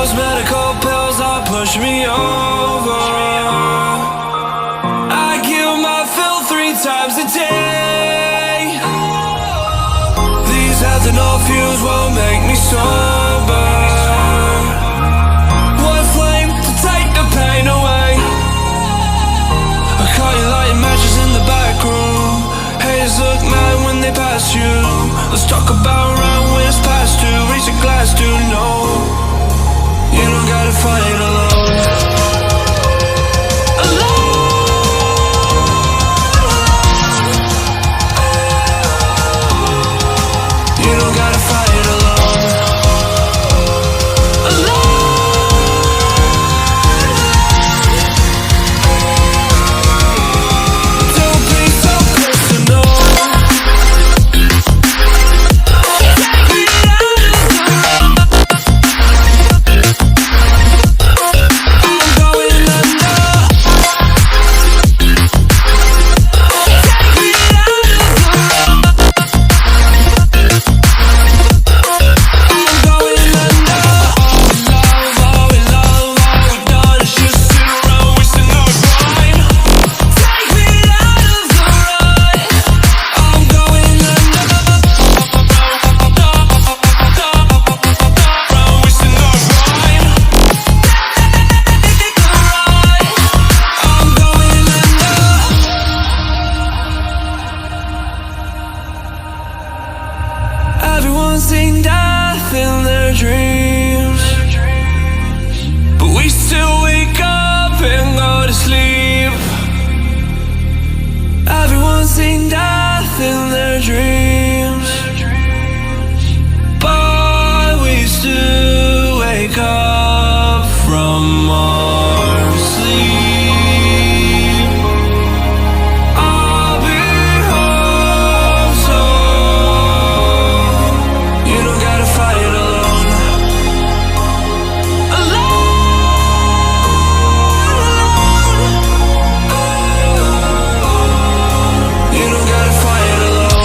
Those medical pills are push me over. I kill my fill 3 times a day. These ethanol fumes won't make me sober. One flame to take the pain away. I caught you lighting matches in the back room. Haters look mad when they pass you. Let's talk about right when it's past due. Reach a glass, do no. You don't gotta fight alone. You don't gotta fight alone. Don't be so personal. Everyone's seen death in their dreams, but we still wake up and go to sleep. Everyone's seen death in their dreams, but we still wake up from our sleep. I'll be home soon. You don't gotta fight alone. You don't gotta fight alone.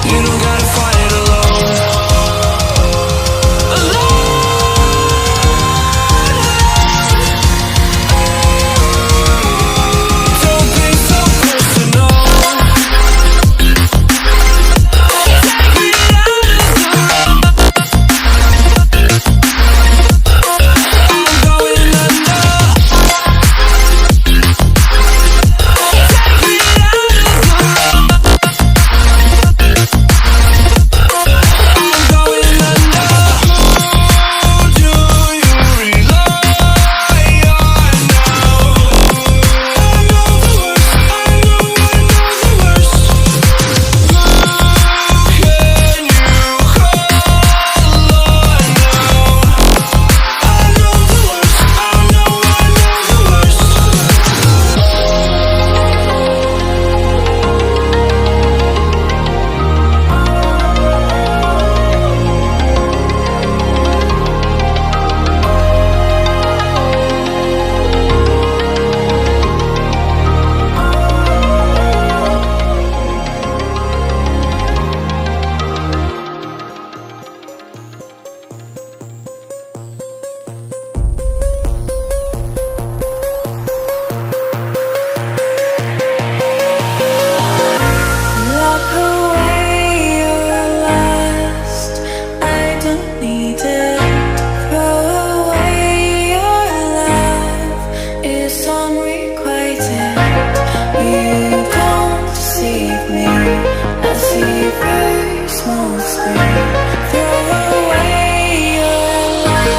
You don't gotta fight alone. Don't be so personal. I'm going under. I'm going under. Who do you rely on now? I know the worst. I know the worst. Who can you call on now? I know the worst. I know the worst. Lock away your last. I don't need it. Throw away your life. It's unrequited. You don't deceive me. I see very small screen. Throw away your life.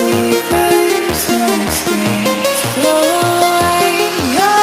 sleepers, no escapes. Throw away your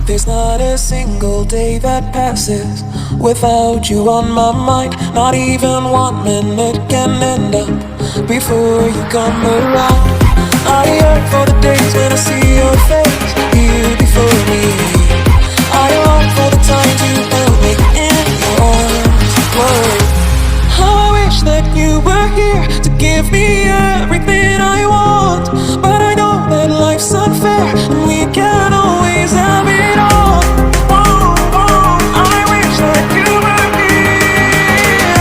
There's not a single day that passes without you on my mind. Not even 1 minute can end up before you come around. I yearn for the days when I see your face here before me. I long for the times you held me in your arms. Whoa. How I wish that you were here to give me everything I want. But I know that life's unfair and we can't always have it all. Whoa, whoa, I wish that you were here.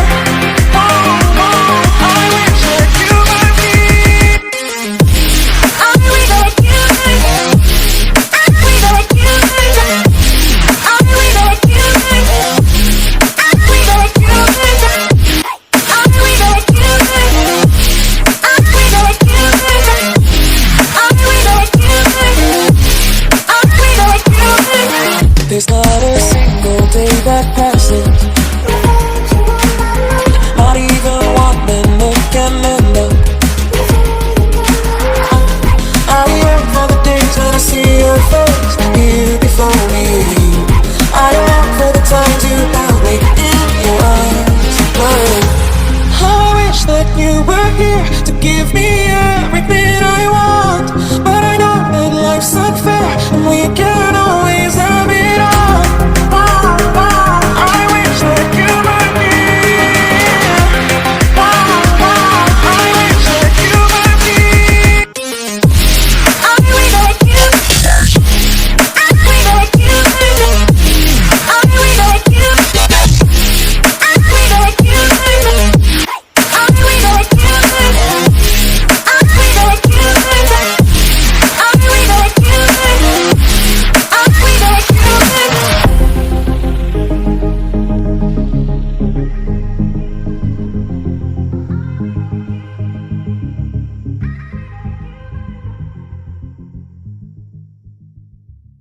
Whoa, whoa, I wish that you were here. I wish that you were here. I wish that you were here. I wish that you were here. I wish that you were here. I wish that you were here. I wish that you were here. I wish that you were here. I wish that you were here. There's not a single day that passes, not even 1 minute can end up. I yearn for the days when I see your face here before me. I yearn for the times you held me in your arms. How I wish that you were here to give me